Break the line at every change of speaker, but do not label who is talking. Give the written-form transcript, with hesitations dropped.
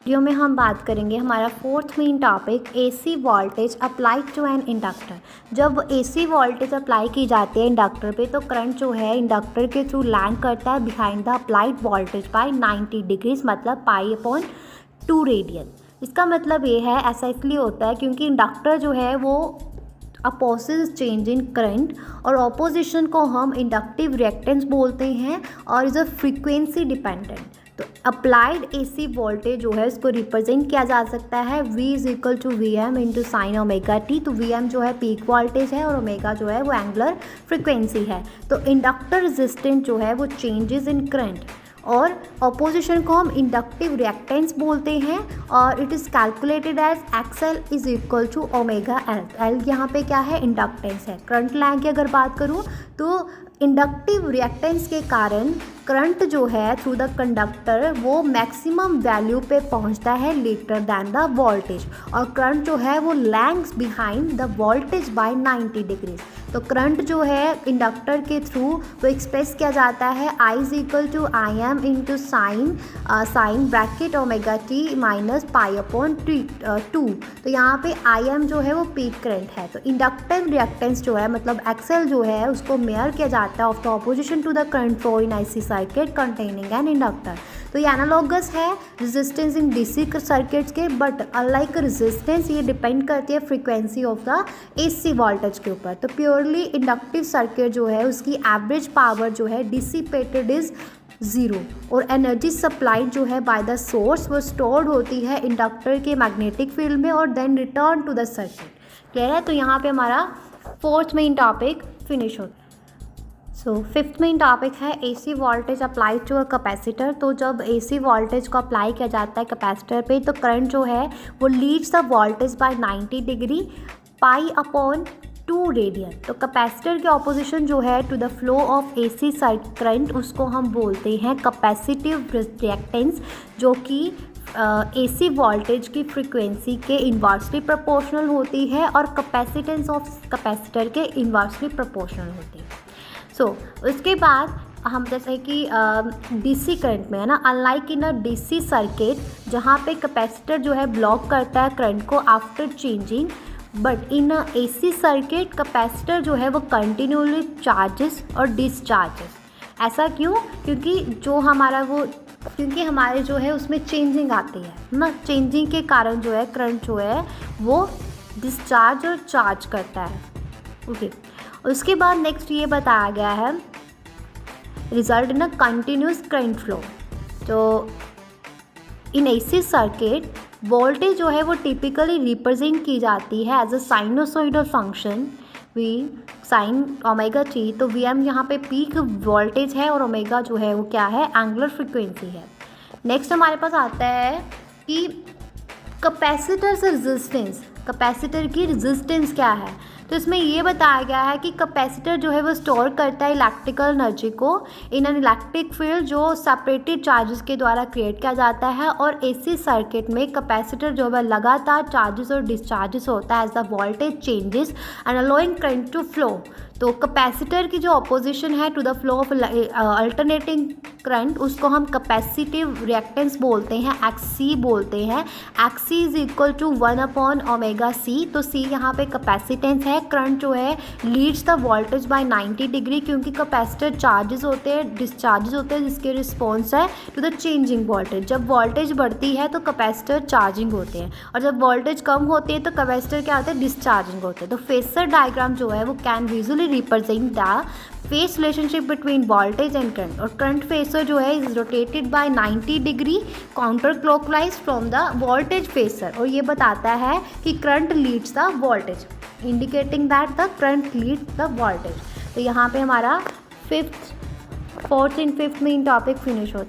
Video में हम बात करेंगे हमारा fourth main topic AC voltage applied to an inductor. जब एसी वोल्टेज अप्लाई की जाती है इंडक्टर पे तो करंट जो है इंडक्टर के थ्रू लैंड करता है behind the applied voltage by 90 degrees, मतलब π/2 रेडियन। इसका मतलब ये है, ऐसा इसलिए होता है क्योंकि इंडक्टर जो है वो अपोजिट चेंज इन करंट, और ऑपोजिशन को हम इंडक्टिव रिएक्टेंस बोलते हैं और इज़ अ फ्रीक्वेंसी डिपेंडेंट। तो अप्लाइड एसी वोल्टेज जो है इसको रिप्रेजेंट किया जा सकता है V = Vm into sine omega T. तो Vm जो है पीक वोल्टेज है और ओमेगा जो है वो एंगुलर फ्रिक्वेंसी है। तो इंडक्टर रेजिस्टेंस जो है वो चेंजेस इन करंट, और ऑपोजिशन को हम इंडक्टिव रिएक्टेंस बोलते हैं और it is calculated as XL = ωL। L यहाँ पे क्या है, इंडक्टेंस है। करंट लैग की अगर बात करूँ तो इंडक्टिव रिएक्टेंस के कारण करंट जो है थ्रू द कंडक्टर वो मैक्सिमम वैल्यू पे पहुंचता है लेटर दैन द वोल्टेज, और करंट जो है वो lags behind the voltage by 90 degrees. तो करंट जो है इंडक्टर के थ्रू वो एक्सप्रेस किया जाता है I = Im into sine bracket omega T minus π/2। तो यहाँ पे Im जो है वो पीक करंट है। तो इंडक्टिव रिएक्टेंस जो है मतलब XL जो है उसको मेयर किया जाता है of the opposition to the current flow in IC circuit containing an inductor. तो ये एनालॉगस है रेजिस्टेंस इन DC सर्किट्स के, बट अनलाइक रेजिस्टेंस ये डिपेंड करती है frequency of the AC voltage के ऊपर। तो प्योरली इंडक्टिव सर्किट जो है उसकी एवरेज पावर जो है डिसिपेटेड इज 0, और एनर्जी सप्लाइड जो है बाय द सोर्स वो स्टोर्ड होती है इंडक्टर के मैग्नेटिक फील्ड में और then return to the circuit. Clear है? तो यहाँ पे हमारा फोर्थ मेन टॉपिक फिनिश होता है। सो फिफ्थ मेन टॉपिक है AC voltage apply to a capacitor. तो जब एसी वोल्टेज को अप्लाई किया जाता है कैपेसिटर पे तो करंट जो है वो leads the voltage by 90 degree π/2 radian. तो कैपेसिटर के ऑपोजिशन जो है to the flow of AC current उसको हम बोलते हैं कैपेसिटिव रिएक्टेंस, जो कि एसी वोल्टेज की फ्रीक्वेंसी के इन्वर्सली प्रोपोर्शनल होती है और कैपेसिटेंस ऑफ कैपेसिटर के इन्वर्सली प्रोपोर्शनल होती है। उसके बाद हम जैसे कि DC करंट में है ना, अनलाइक इन अ DC सर्किट जहाँ पे कैपेसिटर जो है ब्लॉक करता है करंट को after changing, but in AC circuit capacitor जो है वो कंटिन्यूअसली चार्जेस और डिस्चार्जेस। ऐसा क्यों? क्योंकि हमारे जो है उसमें चेंजिंग आती है ना, चेंजिंग के कारण जो है करंट जो है वो डिस्चार्ज और चार्ज करता है। ओके, उसके बाद नेक्स्ट ये बताया गया है result in a continuous current flow. तो इन एसी सर्किट वोल्टेज जो है वो टिपिकली रिप्रेजेंट की जाती है as a sinusoidal function V sine omega T. तो Vm यहाँ पे पीक वोल्टेज है और ओमेगा जो है वो क्या है, एंगुलर फ्रिक्वेंसी है। नेक्स्ट हमारे पास आता है कि कैपेसिटर से रेजिस्टेंस, कैपेसिटर की रेजिस्टेंस क्या है। तो इसमें ये बताया गया है कि कैपेसिटर जो है वो स्टोर करता है इलेक्ट्रिकल एनर्जी को इन एन इलेक्ट्रिक फील्ड जो सेपरेटेड चार्जेस के द्वारा क्रिएट किया जाता है, और एसी सर्किट में कैपेसिटर जो है लगातार चार्जेस और डिस्चार्जेस होता है as the voltage changes and allowing current to flow. तो कैपेसिटर की जो अपोजिशन है to the flow of alternating current उसको हम कैपेसिटिव रिएक्टेंस बोलते हैं, XC बोलते हैं। XC = 1/ωc। तो C यहाँ पे कैपेसिटेंस है। करंट जो है Leeds the voltage by 90 degree, क्योंकि कैपेसिटर चार्जेस होते हैं, डिस्चार्जेस होते हैं, जिसके रिस्पॉन्स है टू द चेंजिंग वोल्टेज। जब वोल्टेज बढ़ती है तो कैपेसिटर चार्जिंग होते हैं, और जब वोल्टेज कम होती है तो कैपेसिटर क्या होते हैं, डिस्चार्जिंग होते हैं। तो फेसर डायग्राम जो है वो can visually represent the face relationship between voltage and current, और करंट फेसर जो है is rotated bye 90 degree counter clockwise from the voltage phasor, और ये बताता है कि current Leeds the voltage, indicating that the current Leeds the voltage. तो यहाँ पे हमारा fourth and fifth main topic finish होता है।